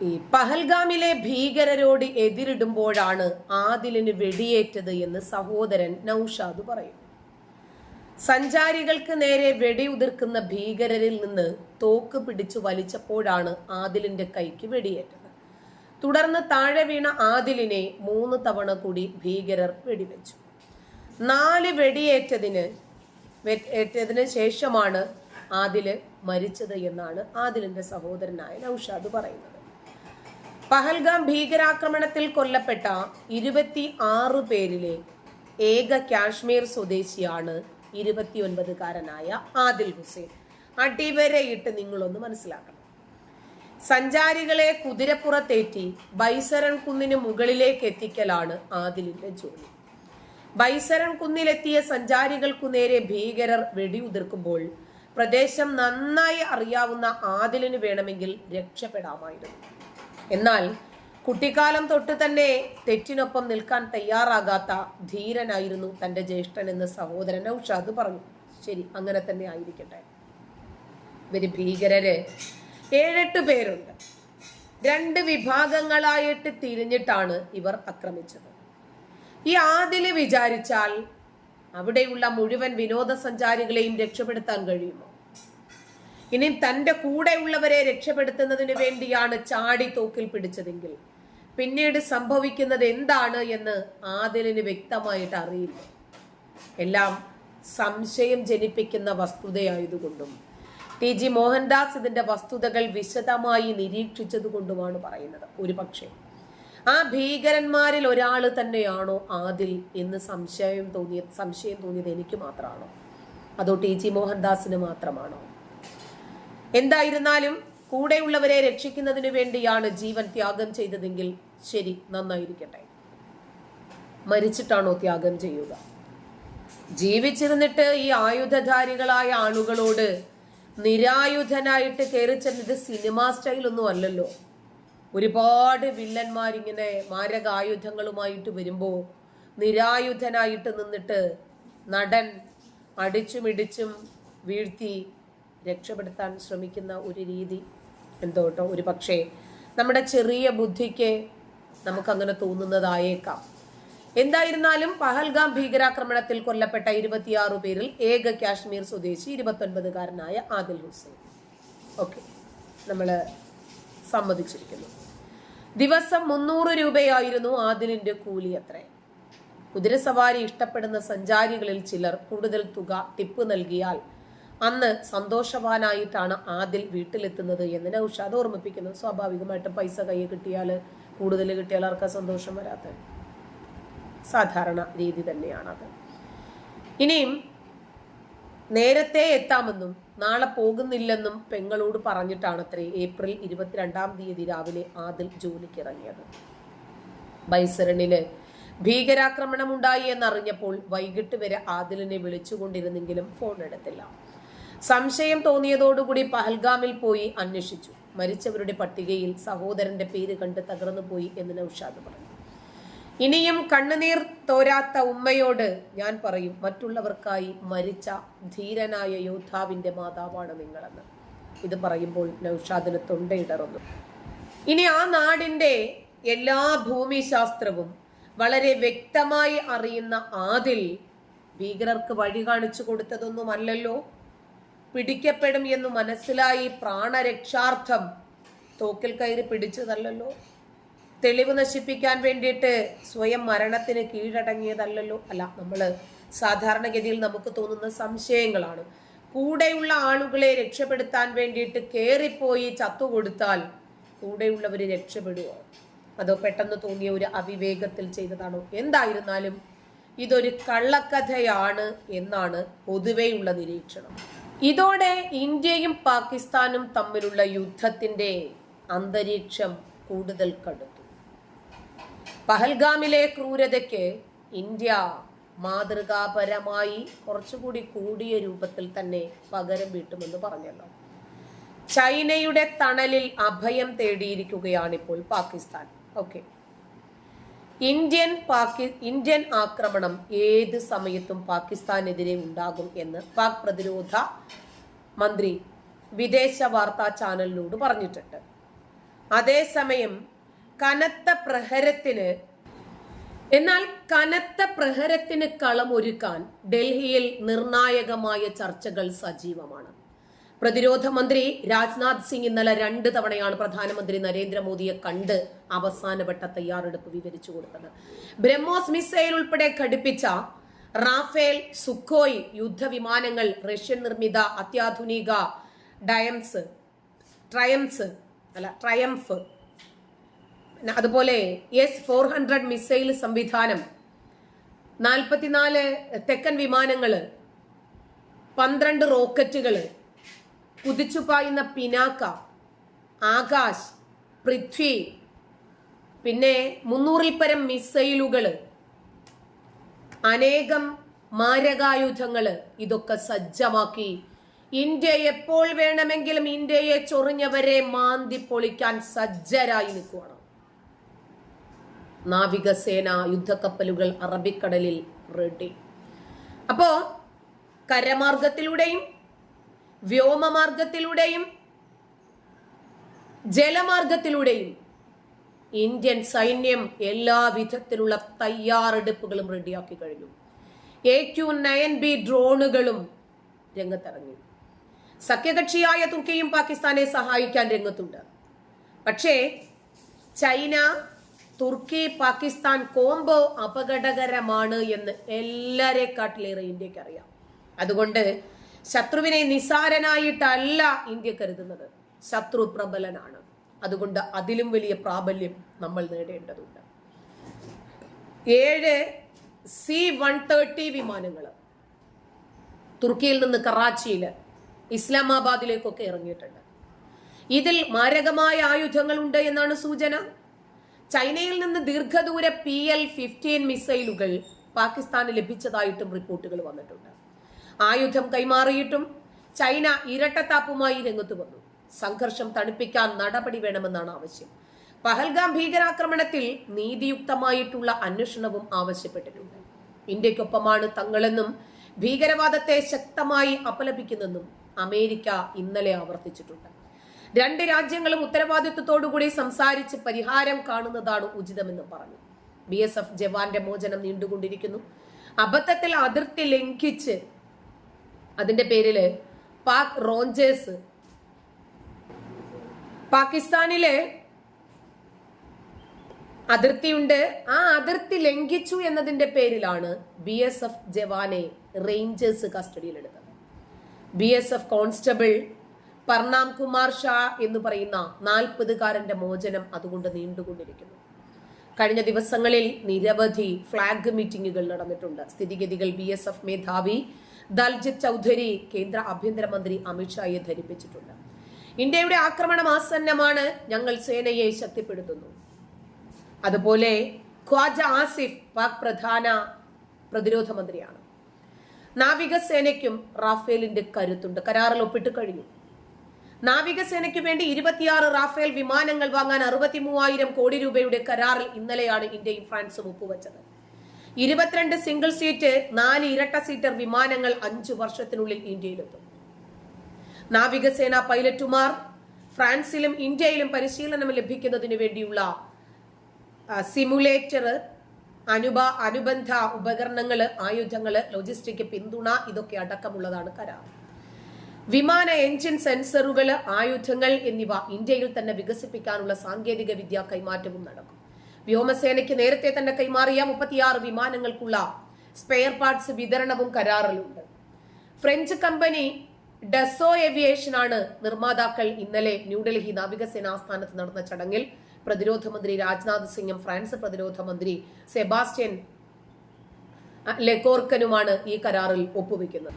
ഈ പഹൽഗാമിലെ ഭീകരരോട് എതിരിടുമ്പോഴാണ് ആദിലിന് വെടിയേറ്റത് എന്ന് സഹോദരൻ നൌഷാദ് പറയും. സഞ്ചാരികൾക്ക് നേരെ വെടിയുതിർക്കുന്ന ഭീകരരിൽ നിന്ന് തോക്ക് പിടിച്ചു വലിച്ചപ്പോഴാണ് ആദിലിന്റെ കൈക്ക് വെടിയേറ്റത്. തുടർന്ന് താഴെ വീണ ആദിലിനെ 3 തവണ കൂടി ഭീകരർ വെടിവെച്ചു. 4 വെടിയേറ്റതിന് ശേഷമാണ് ആദില് മരിച്ചത് എന്നാണ് ആദിലിന്റെ സഹോദരനായ നൌഷാദ് പറയുന്നത്. പഹൽഗാം ഭീകരാക്രമണത്തിൽ കൊല്ലപ്പെട്ട 26 പേരിലെ ഏക കാശ്മീർ സ്വദേശിയാണ് 29-കാരനായ ആദിൽ ഹുസൈൻ. അടിവരയിട്ട് നിങ്ങളൊന്ന് മനസ്സിലാക്കണം. സഞ്ചാരികളെ കുതിരപ്പുറത്തേറ്റി ബൈസരൺ കുന്നിന് മുകളിലേക്ക് എത്തിക്കലാണ് ആദിലിന്റെ ജോലി. ബൈസരൺ കുന്നിലെത്തിയ സഞ്ചാരികൾക്കു നേരെ ഭീകരർ വെടിയുതിർക്കുമ്പോൾ പ്രദേശം നന്നായി അറിയാവുന്ന ആദിലിന് വേണമെങ്കിൽ രക്ഷപ്പെടാമായിരുന്നു. എന്നാൽ കുട്ടിക്കാലം തൊട്ട് തന്നെ തെറ്റിനൊപ്പം നിൽക്കാൻ തയ്യാറാകാത്ത ധീരനായിരുന്നു തന്റെ ജ്യേഷ്ഠൻ എന്ന് സഹോദരൻ നൌഷാദ് പറഞ്ഞു. ശരി, അങ്ങനെ തന്നെ ആയിരിക്കട്ടെ. ഇവര് ഭീകരര് 7-8 പേരുണ്ട്. 2 വിഭാഗങ്ങളായിട്ട് തിരിഞ്ഞിട്ടാണ് ഇവർ ആക്രമിച്ചത്. ഈ ആദില് വിചാരിച്ചാൽ അവിടെയുള്ള മുഴുവൻ വിനോദസഞ്ചാരികളെയും രക്ഷപ്പെടുത്താൻ കഴിയുമോ? ഇനി തന്റെ കൂടെയുള്ളവരെ രക്ഷപ്പെടുത്തുന്നതിന് വേണ്ടിയാണ് ചാടി തോക്കിൽ പിടിച്ചതെങ്കിൽ പിന്നീട് സംഭവിക്കുന്നത് എന്താണ് എന്ന് ആദിലിന് വ്യക്തമായിട്ട് അറിയില്ല. എല്ലാം സംശയം ജനിപ്പിക്കുന്ന വസ്തുതയായതുകൊണ്ടും TG മോഹൻദാസ് ഇതിന്റെ വസ്തുതകൾ വിശദമായി നിരീക്ഷിച്ചതുകൊണ്ടുമാണ് പറയുന്നത്. ഒരു പക്ഷേ ആ ഭീകരന്മാരിൽ ഒരാൾ തന്നെയാണോ ആദിൽ എന്ന് സംശയം തോന്നിയത് എനിക്ക് മാത്രമാണോ, അതോ TG മോഹൻദാസിന് മാത്രമാണോ? എന്തായിരുന്നാലും കൂടെയുള്ളവരെ രക്ഷിക്കുന്നതിന് വേണ്ടിയാണ് ജീവൻ ത്യാഗം ചെയ്തതെങ്കിൽ ശരി, നന്നായിരിക്കട്ടെ. മരിച്ചിട്ടാണോ ത്യാഗം ചെയ്യുക? ജീവിച്ചിരുന്നിട്ട് ഈ ആയുധധാരികളായ ആളുകളോട് നിരായുധനായിട്ട് കയറി ചെന്നത് സിനിമാ സ്റ്റൈലൊന്നും അല്ലല്ലോ. ഒരുപാട് വില്ലന്മാരിങ്ങനെ മാരക ആയുധങ്ങളുമായിട്ട് വരുമ്പോ നിരായുധനായിട്ട് നിന്നിട്ട് നടൻ അടിച്ചുമിടിച്ചും വീഴ്ത്തി രക്ഷപ്പെടുത്താൻ ശ്രമിക്കുന്ന ഒരു രീതി എന്തോട്ടോ ഒരു പക്ഷേ നമ്മുടെ ചെറിയ ബുദ്ധിക്ക് നമുക്കങ്ങനെ തോന്നുന്നതായേക്കാം. എന്തായിരുന്നാലും പഹൽഗാം ഭീകരാക്രമണത്തിൽ കൊല്ലപ്പെട്ട 26 പേരിൽ ഏക കാശ്മീർ സ്വദേശി 29-കാരനായ ആദിൽ ഹുസൈൻ. ഓക്കെ, നമ്മള് സമ്മതിച്ചിരിക്കുന്നു. ദിവസം 300 രൂപയായിരുന്നു ആദിലിന്റെ കൂലി. അത്രേ. കുതിരസവാരി ഇഷ്ടപ്പെടുന്ന സഞ്ചാരികളിൽ ചിലർ കൂടുതൽ തുക ടിപ്പ് നൽകിയാൽ അന്ന് സന്തോഷവാനായിട്ടാണ് ആദിൽ വീട്ടിലെത്തുന്നത് എന്ന് നൌഷാദ് ഓർമ്മിപ്പിക്കുന്നു. സ്വാഭാവികമായിട്ടും പൈസ കയ്യിൽ കിട്ടിയാൽ കൂടുതൽ കിട്ടിയാൽ ആർക്കാ സന്തോഷം വരാത്തത്? സാധാരണ രീതി തന്നെയാണത്. ഇനിയും നേരത്തെ എത്താമെന്നും നാളെ പോകുന്നില്ലെന്നും പെങ്ങളോട് പറഞ്ഞിട്ടാണത്രേ ഏപ്രിൽ 22-ാം തീയതി രാവിലെ ആദിൽ ജോലിക്ക് ഇറങ്ങിയത്. ബൈസരണില് ഭീകരാക്രമണം ഉണ്ടായി എന്നറിഞ്ഞപ്പോൾ വൈകിട്ട് വരെ ആദിലിനെ വിളിച്ചുകൊണ്ടിരുന്നെങ്കിലും ഫോൺ എടുത്തില്ല. സംശയം തോന്നിയതോടുകൂടി പഹൽഗാമിൽ പോയി അന്വേഷിച്ചു. മരിച്ചവരുടെ പട്ടികയിൽ സഹോദരന്റെ പേര് കണ്ട് തകർന്നു പോയി എന്ന് നൌഷാദ് പറഞ്ഞു. ഇനിയും കണ്ണുനീർ തോരാത്ത ഉമ്മയോട് ഞാൻ പറയും, മറ്റുള്ളവർക്കായി മരിച്ച ധീരനായ യോദ്ധാവിന്റെ മാതാവാണ് നിങ്ങളെന്ന്. ഇത് പറയുമ്പോൾ നൌഷാദിന് തൊണ്ടയിടറുന്നു. ഇനി ആ നാടിന്റെ എല്ലാ ഭൂമിശാസ്ത്രവും വളരെ വ്യക്തമായി അറിയുന്ന ആദിൽ ഭീകരർക്ക് വഴി കാണിച്ചു കൊടുത്തതൊന്നുമല്ലല്ലോ. പിടിക്കപ്പെടും എന്ന് മനസ്സിലായി പ്രാണരക്ഷാർത്ഥം തോക്കിൽ കയറി പിടിച്ചതല്ലല്ലോ. തെളിവ് നശിപ്പിക്കാൻ വേണ്ടിയിട്ട് സ്വയം മരണത്തിന് കീഴടങ്ങിയതല്ലല്ലോ. അല്ല, നമ്മള് സാധാരണഗതിയിൽ നമുക്ക് തോന്നുന്ന സംശയങ്ങളാണ്. കൂടെയുള്ള ആളുകളെ രക്ഷപ്പെടുത്താൻ വേണ്ടിയിട്ട് കയറിപ്പോയി ചത്തുകൊടുത്താൽ കൂടെയുള്ളവര് രക്ഷപ്പെടുവോ, അതോ പെട്ടെന്ന് തോന്നിയ ഒരു അവിവേകത്തിൽ ചെയ്തതാണോ? എന്തായിരുന്നാലും ഇതൊരു കള്ളക്കഥയാണ് എന്നാണ് പൊതുവെയുള്ള നിരീക്ഷണം. ഇതോടെ ഇന്ത്യയും പാകിസ്ഥാനും തമ്മിലുള്ള യുദ്ധത്തിന്റെ അന്തരീക്ഷം കൂടുതൽ കടുത്തു. പഹൽഗാമിലെ ക്രൂരതയ്ക്ക് ഇന്ത്യ മാതൃകാപരമായി കുറച്ചുകൂടി കൂടിയ രൂപത്തിൽ തന്നെ പകരം വീട്ടുമെന്ന് പറഞ്ഞല്ലോ. ചൈനയുടെ തണലിൽ അഭയം തേടിയിരിക്കുകയാണിപ്പോൾ പാകിസ്ഥാൻ. ഓക്കെ, ഇന്ത്യൻ ആക്രമണം ഏത് സമയത്തും പാകിസ്ഥാനെതിരെ ഉണ്ടാകും എന്ന് പാക് പ്രതിരോധ മന്ത്രി വിദേശ വാർത്താ ചാനലിനോട് പറഞ്ഞിട്ടുണ്ട്. അതേസമയം കനത്ത പ്രഹരത്തിന് കളമൊരുക്കാൻ ഡൽഹിയിൽ നിർണായകമായ ചർച്ചകൾ സജീവമാണ്. പ്രതിരോധ മന്ത്രി രാജ്നാഥ് സിംഗ് ഇന്നലെ 2 തവണയാണ് പ്രധാനമന്ത്രി നരേന്ദ്രമോദിയെ കണ്ട് അവസാനവട്ട തയ്യാറെടുപ്പ് വിവരിച്ചു കൊടുത്തത്. ബ്രഹ്മോസ് മിസൈൽ ഉൾപ്പെടെ ഘടിപ്പിച്ച റാഫേൽ, സുഖോയ് യുദ്ധവിമാനങ്ങൾ, റഷ്യൻ നിർമ്മിത അത്യാധുനിക ട്രയംഫ്, അതുപോലെ S-400 മിസൈൽ സംവിധാനം, 44 തെക്കൻ വിമാനങ്ങള്, 12 റോക്കറ്റുകള്, കുതിച്ചുപായുന്ന പിനാക്ക, ആകാശ്, പൃഥ്വി, പിന്നെ 300-ൽ പരം മിസൈലുകള്, അനേകം മാരകായുധങ്ങള്, ഇതൊക്കെ സജ്ജമാക്കി ഇന്ത്യ എപ്പോൾ വേണമെങ്കിലും ഇന്ത്യയെ ചൊറിഞ്ഞവരെ മാന്തി പൊളിക്കാൻ സജ്ജരായി നിൽക്കുകയാണ്. നാവികസേന യുദ്ധക്കപ്പലുകൾ അറബിക്കടലിൽ റെഡി. അപ്പോ കരമാർഗത്തിലൂടെയും വ്യോമമാർഗത്തിലൂടെയും ജലമാർഗത്തിലൂടെയും ഇന്ത്യൻ സൈന്യം എല്ലാ വിധത്തിലുള്ള തയ്യാറെടുപ്പുകളും റെഡിയാക്കി കഴിഞ്ഞു. AQ-9B ഡ്രോണുകളും രംഗത്തിറങ്ങി. സഖ്യകക്ഷിയായ തുർക്കിയും പാകിസ്ഥാനെ സഹായിക്കാൻ രംഗത്തുണ്ട്. പക്ഷേ ചൈന, തുർക്കി, പാകിസ്ഥാൻ കോംബോ അപകടകരമാണ് എന്ന് എല്ലാരെക്കാട്ടിലേറെ ഇന്ത്യക്ക് അറിയാം. അതുകൊണ്ട് ശത്രുവിനെ നിസാരനായിട്ടല്ല ഇന്ത്യ കരുതുന്നത്. ശത്രു പ്രബലനാണ്. അതുകൊണ്ട് അതിലും വലിയ പ്രാബല്യം നമ്മൾ നേടേണ്ടതുണ്ട്. 7 C-130 വിമാനങ്ങൾ തുർക്കിയിൽ നിന്ന് കറാച്ചിയിൽ, ഇസ്ലാമാബാദിലേക്കൊക്കെ ഇറങ്ങിയിട്ടുണ്ട്. ഇതിൽ മാരകമായ ആയുധങ്ങളുണ്ട് എന്നാണ് സൂചന. ചൈനയിൽ നിന്ന് ദീർഘദൂര PL-15 മിസൈലുകൾ പാകിസ്ഥാന് ലഭിച്ചതായിട്ടും റിപ്പോർട്ടുകൾ വന്നിട്ടുണ്ട്. ആയുധം കൈമാറിയിട്ടും ചൈന ഇരട്ടത്താപ്പുമായി രംഗത്ത് വന്നു. സംഘർഷം തണുപ്പിക്കാൻ നടപടി വേണമെന്നാണ് ആവശ്യം. പഹൽഗാം ഭീകരാക്രമണത്തിൽ നീതിയുക്തമായിട്ടുള്ള അന്വേഷണവും ആവശ്യപ്പെട്ടിട്ടുണ്ട്. ഇന്ത്യക്കൊപ്പമാണ് തങ്ങളെന്നും ഭീകരവാദത്തെ ശക്തമായി അപലപിക്കുന്നെന്നും അമേരിക്ക ഇന്നലെ ആവർത്തിച്ചിട്ടുണ്ട്. 2 രാജ്യങ്ങളും ഉത്തരവാദിത്വത്തോടുകൂടി സംസാരിച്ച് പരിഹാരം കാണുന്നതാണ് ഉചിതമെന്നും പറഞ്ഞു. BSF ജവാന്റെ മോചനം നീണ്ടുകൊണ്ടിരിക്കുന്നു. അബദ്ധത്തിൽ അതിർത്തി ലംഘിച്ച് അതിന്റെ പേരില് പാക് റോഞ്ചേഴ്സ് പാകിസ്ഥാനിലെ അതിർത്തിയുണ്ട്. ആ അതിർത്തി ലംഘിച്ചു എന്നതിന്റെ പേരിലാണ് BSF ജവാനെ റേഞ്ചേഴ്സ് കസ്റ്റഡിയിലെടുത്തത്. BSF കോൺസ്റ്റബിൾ പർണാം കുമാർ ഷാ എന്ന് പറയുന്ന 40-കാരന്റെ മോചനം അതുകൊണ്ട് നീണ്ടുകൊണ്ടിരിക്കുന്നു. കഴിഞ്ഞ ദിവസങ്ങളിൽ നിരവധി ഫ്ലാഗ് മീറ്റിംഗുകൾ നടന്നിട്ടുണ്ട്. സ്ഥിതിഗതികൾ BSF മേധാവി ദൽജിത് ചൗധരി കേന്ദ്ര ആഭ്യന്തരമന്ത്രി അമിത്ഷായെ ധരിപ്പിച്ചിട്ടുണ്ട്. ഇന്ത്യയുടെ ആക്രമണം ആസന്നമാണ്, ഞങ്ങൾ സേനയെ ശക്തിപ്പെടുത്തുന്നു. അതുപോലെ ഖ്വാജ ആസിഫ് പാക് പ്രധാന പ്രതിരോധ മന്ത്രിയാണ്. നാവികസേനയ്ക്കും റാഫേലിന്റെ കരുത്തുണ്ട്. കരാറിൽ ഒപ്പിട്ട് കഴിഞ്ഞു. നാവികസേനയ്ക്ക് വേണ്ടി 26 റാഫേൽ വിമാനങ്ങൾ വാങ്ങാൻ 63,000 കോടി രൂപയുടെ കരാറിൽ ഇന്നലെയാണ് ഇന്ത്യയും ഫ്രാൻസും ഒപ്പുവെച്ചത്. 22 സിംഗിൾ സീറ്റ്, 4 ഇരട്ട സീറ്റർ വിമാനങ്ങൾ 5 വർഷത്തിനുള്ളിൽ ഇന്ത്യയിലെത്തും. നാവികസേന പൈലറ്റുമാർ ഫ്രാൻസിലും ഇന്ത്യയിലും പരിശീലനം ലഭിക്കുന്നതിന് വേണ്ടിയുള്ള സിമുലേറ്റർ, അനുബന്ധ ഉപകരണങ്ങള്, ആയുധങ്ങള്, ലോജിസ്റ്റിക് പിന്തുണ, ഇതൊക്കെ അടക്കമുള്ളതാണ് കരാർ. വിമാന എഞ്ചിൻ സെൻസറുകൾ, ആയുധങ്ങൾ എന്നിവ ഇന്ത്യയിൽ തന്നെ വികസിപ്പിക്കാനുള്ള സാങ്കേതിക വിദ്യ കൈമാറ്റവും നടക്കും. വ്യോമസേനയ്ക്ക് നേരത്തെ തന്നെ കൈമാറിയ 36 വിമാനങ്ങൾക്കുള്ള സ്പെയർ പാർട്സ് വിതരണവും കരാറിലുണ്ട്. ഫ്രഞ്ച് കമ്പനി ഡസോ ഏവിയേഷൻ ആണ് നിർമ്മാതാക്കൾ. ഇന്നലെ ന്യൂഡൽഹി നാവികസേന ആസ്ഥാനത്ത് നടന്ന ചടങ്ങിൽ പ്രതിരോധ മന്ത്രി രാജ്നാഥ് സിംഗും ഫ്രാൻസ് പ്രതിരോധ മന്ത്രി സെബാസ്റ്റ്യൻ ലെക്കോർക്കനുമാണ് ഈ കരാറിൽ ഒപ്പുവെക്കുന്നത്.